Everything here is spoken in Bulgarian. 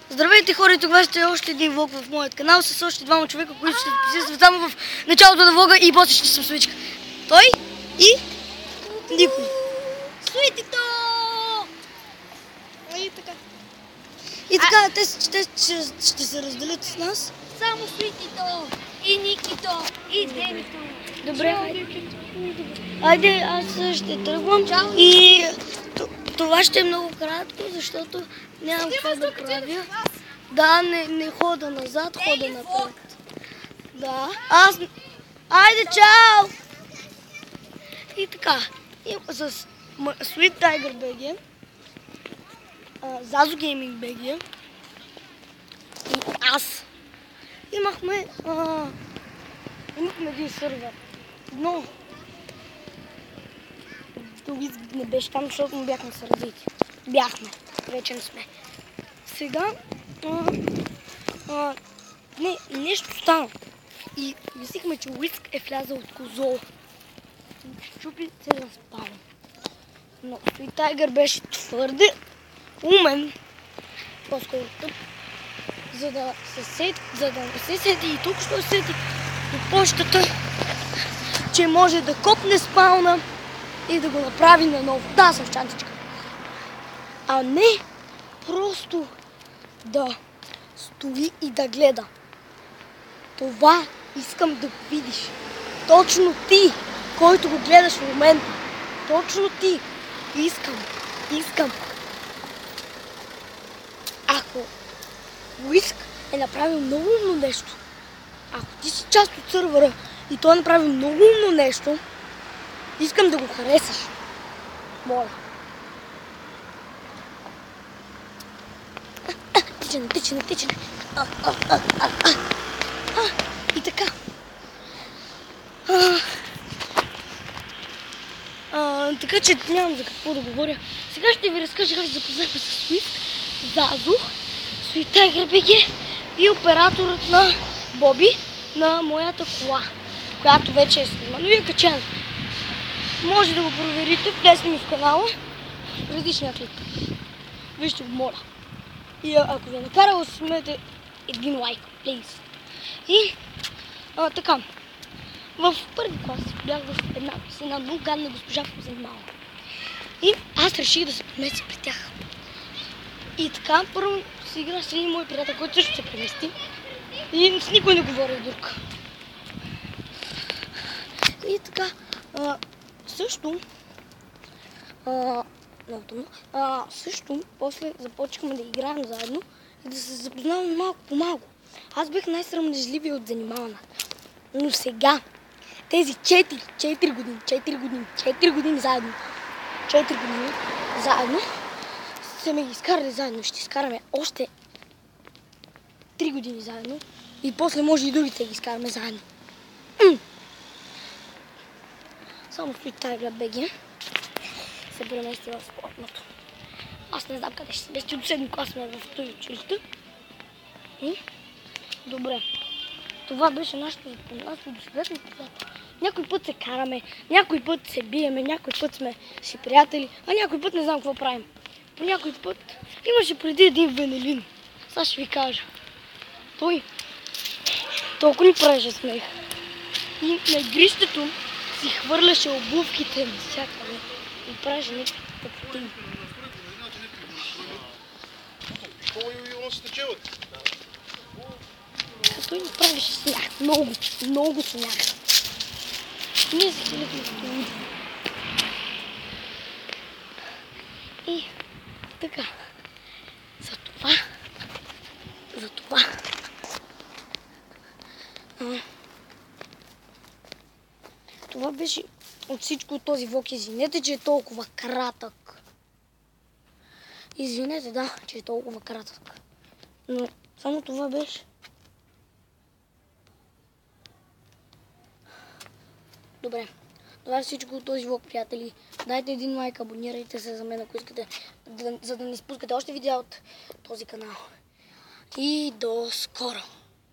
Здравейте хора, и това ще е още един влог в моят канал с още двама човека, които ще присъстват само в началото на влога и после ще съм Суичка. Той и Никой. Суитито! И така. И така, те ще се разделят с нас. Само Суитито и Никито и Демито. Добре, айде, аз ще тръгвам и това ще е много кратко, защото нямам какво да правя. Да, не хода назад, хода напред. Да, айде, чао! И така, с Sweet Tiger BG, Zazu Gaming BG и аз имахме един сървър, но Уиск не беше там, защото му бяхме сърдити. Бяхме, вече не сме. Сега нещо стана и мислихме, че Уиск е влязъл от козол. Щупи целен спален. Но Sweet Tiger беше твърде умен, по-скоро тъп, за да не се сети и тук ще сети до почтата, че може да копне спална и да го направи наново. Да, съм в чантичка. А не просто да стои и да гледа. Това искам да го видиш. Точно ти, който го гледаш в момента. Точно ти. Искам. Ако Уиск е направил много умно нещо, ако ти си част от сървъра и той е направил много умно нещо, искам да го харесаш. Моля. Тичане. И така. Така че нямам за какво да говоря. Сега ще ви разкажа как се запознахме с Уиск, Зазу, Sweet Tiger BG и операторът на Боби на моята кола, която вече е снимана и е качена. Може да го проверите, влезте ми в канала, различния клип. Вижте го, моля. И ако ви е накарало, смете един лайк, please. И така, в първи клас бях с една много гадна госпожа в занимава. И аз реших да се преместя при тях. И така, първо си игра с един мой приятел, който също се премести. И с никой не говори друг. И така, също, после започнахме да играем заедно и да се запознаваме малко по малко. Аз бях най-срамежливия от занимавана. Но сега, тези 4 години заедно, 4 години заедно, сме ги изкарали заедно. Ще изкараме още 3 години заедно и после може и другите ги изкараме заедно. Само Sweet Tiger BG се премести в спортното. Аз не знам къде ще се мести, от 7 клас сме в този училище. Добре. Това беше нашето досегашно приятел. Някой път се караме, някой път се биеме, някой път сме си приятели, а някой път не знам какво правим. По някой път имаше преди един Венелин. Сега ще ви кажа. Той толкова ни правеше смех. И на игрището си хвърляше обувките навсякъде и правеше някакви тъпотии. Той ни правеше смях. Много смях. Ние се хилихме в това. И така. Затова. Това беше от всичко от този влог. Извинете, че е толкова кратък. Извинете, да, че е толкова кратък. Но само това беше. Добре. Това е всичко от този влог, приятели. Дайте един лайк, абонирайте се за мен, ако искате, за да не изпускате още видеа от този канал. И до скоро!